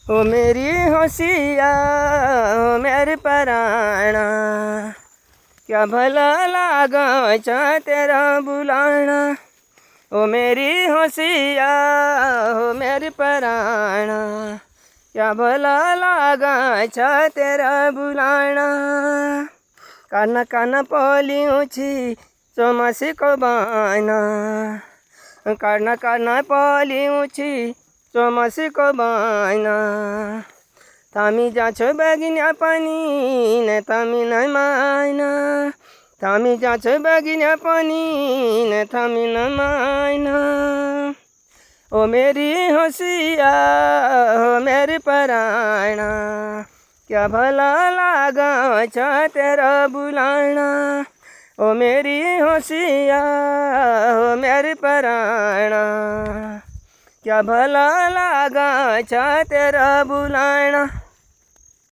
ओ मेरी होशिया ओ मेरे पराना, क्या भला लागा तेरा बुलाना। ओ मेरी होशिया ओ मेरे पराना, क्या भला लागा तेरा बुलाना। काना काना पलियूँ छी चौमासी को बाना, काना काना पलियूँ छी चौमासी को बाना। थामी जाछो बगिन्या पनि न थामी न मायना, थामी जाछो बगिन्या पनि न थामी न मायना। ओ मेरी होशिया ओ मेरे पराना, क्या भला लागा तेरा बुलाना। ओ मेरी होशिया ओ मेरे पराना, क्या भला लागा तेरा बुलाना।